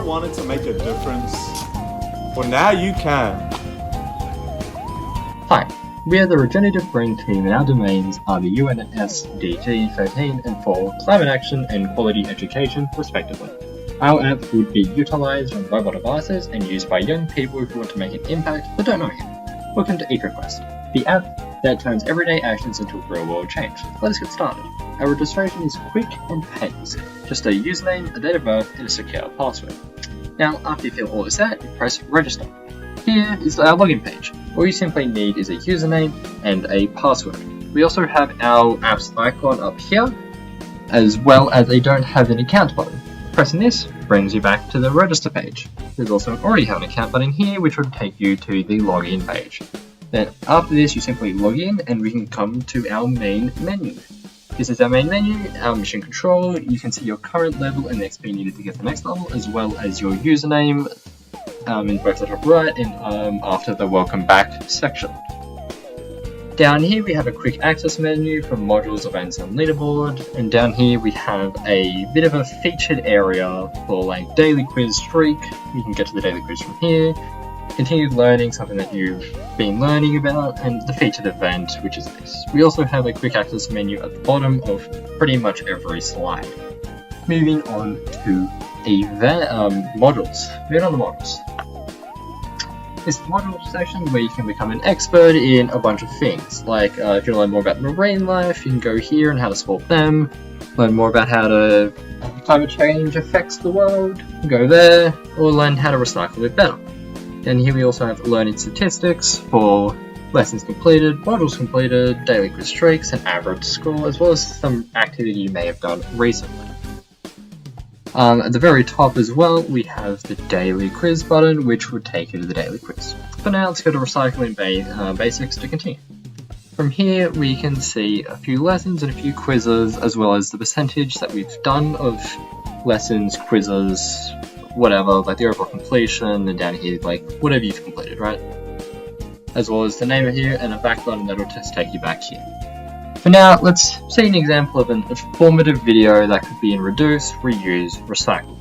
wanted to make a difference? Well, now you can. Hi, we are the Regenerative Brain team and our domains are the UNSDG 13 and 4 Climate Action and Quality Education, respectively. Our app would be utilised on mobile devices and used by young people who want to make an impact but don't know yet. Welcome to EcoQuest, the app that turns everyday actions into real-world change. Let us get started. Our registration is quick and pays. Just a username, a date of birth, and a secure password. Now, after you fill all this out, you press register. Here is our login page. All you simply need is a username and a password. We also have our app's icon up here, as well as a don't have an account button. Pressing this brings you back to the register page. There's also an already have an account button here, which would take you to the login page. Then after this, you simply log in and we can come to our main menu. This is our main menu, our mission control. You can see your current level and the XP needed to get to the next level, as well as your username in both the top right and after the welcome back section. Down here we have a quick access menu for modules, events and leaderboard, and down here we have a bit of a featured area for like daily quiz streak. You can get to the daily quiz from here. Continued learning, something that you've been learning about, and the featured event, which is this. We also have a quick access menu at the bottom of pretty much every slide. Moving on to modules. Moving on to models. This is the module section where you can become an expert in a bunch of things. Like if you want to learn more about marine life, you can go here and how to sport them. Learn more about how climate change affects the world, go there, or learn how to recycle it better. And here we also have learning statistics for lessons completed, modules completed, daily quiz streaks, and average score, as well as some activity you may have done recently. At the very top as well, we have the daily quiz button, which would take you to the daily quiz. For now, let's go to recycling basics to continue. From here, we can see a few lessons and a few quizzes, as well as the percentage that we've done of lessons, quizzes, whatever, like the overall completion, and down here, like whatever you've completed, right? As well as the name here and a back button that'll just take you back here. For now, let's see an example of an informative video that could be in reduce, reuse, recycle.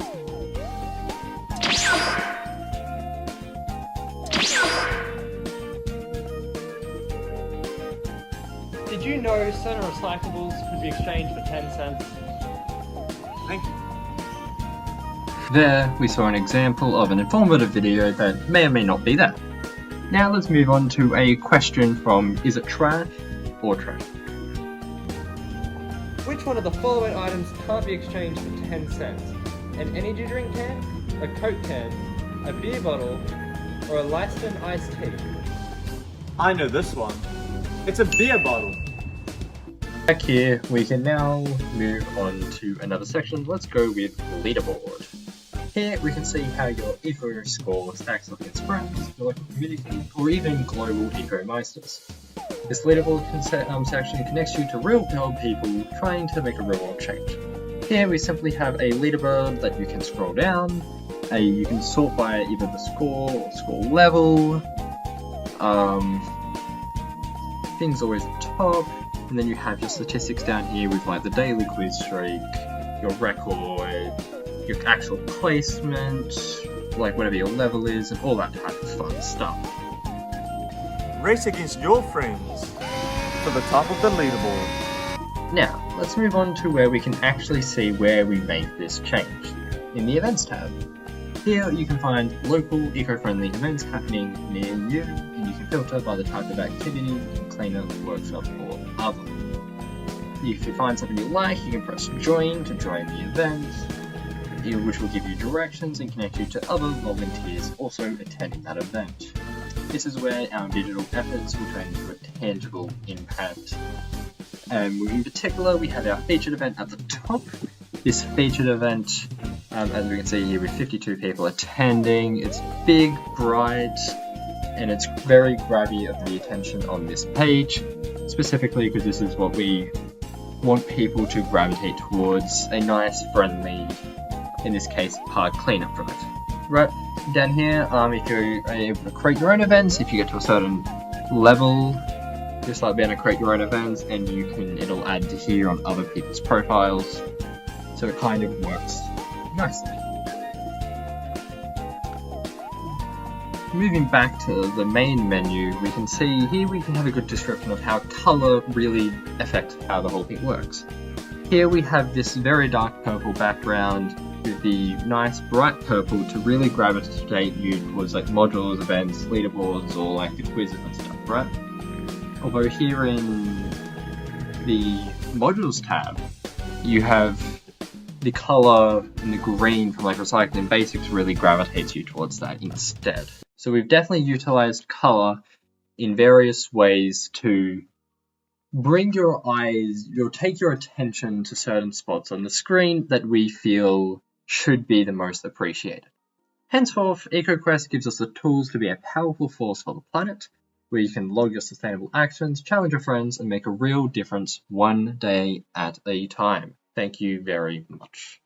Did you know certain recyclables could be exchanged for 10 cents? Thank you. There, we saw an example of an informative video that may or may not be there. Now let's move on to a question from Is It Trash or Trash? Which one of the following items can't be exchanged for 10 cents? An energy drink can, a Coke can, a beer bottle, or a Lyston iced tea? I know this one. It's a beer bottle. Back here, we can now move on to another section. Let's go with leaderboard. Here we can see how your eco score stacks up against friends, your local community, or even global eco-meisters. This leaderboard section connects you to real-world people trying to make a real-world change. Here we simply have a leaderboard that you can scroll down. You can sort by either the score or score level. Things always at the top, and then you have your statistics down here with like the daily quiz streak, your record, your actual placement, like whatever your level is, and all that type of fun stuff. Race against your friends to the top of the leaderboard. Now, let's move on to where we can actually see where we made this change. In the Events tab. Here you can find local eco-friendly events happening near you, and you can filter by the type of activity, cleanup, workshop, or other. If you find something you like, you can press join to join the event, which will give you directions and connect you to other volunteers also attending that event. This is where our digital efforts will turn into a tangible impact. In particular, we have our featured event at the top. This featured event, as we can see here with 52 people attending, it's big, bright, and it's very grabby of the attention on this page, specifically because this is what we want people to gravitate towards, a nice, friendly, in this case, park cleanup from it. Right down here, if you're able to create your own events, if you get to a certain level, just like being able to create your own events, and it'll add to here on other people's profiles, so it kind of works nicely. moving back to the main menu, we can see here we can have a good description of how colour really affects how the whole thing works. Here we have this very dark purple background with the nice bright purple to really gravitate you towards like modules, events, leaderboards, or like the quizzes and stuff, right? Although here in the modules tab, you have the colour in the green from like recycling basics really gravitates you towards that instead. So we've definitely utilised colour in various ways to bring your eyes, take your attention to certain spots on the screen that we feel should be the most appreciated. Henceforth, EcoQuest gives us the tools to be a powerful force for the planet, where you can log your sustainable actions, challenge your friends, and make a real difference one day at a time. Thank you very much.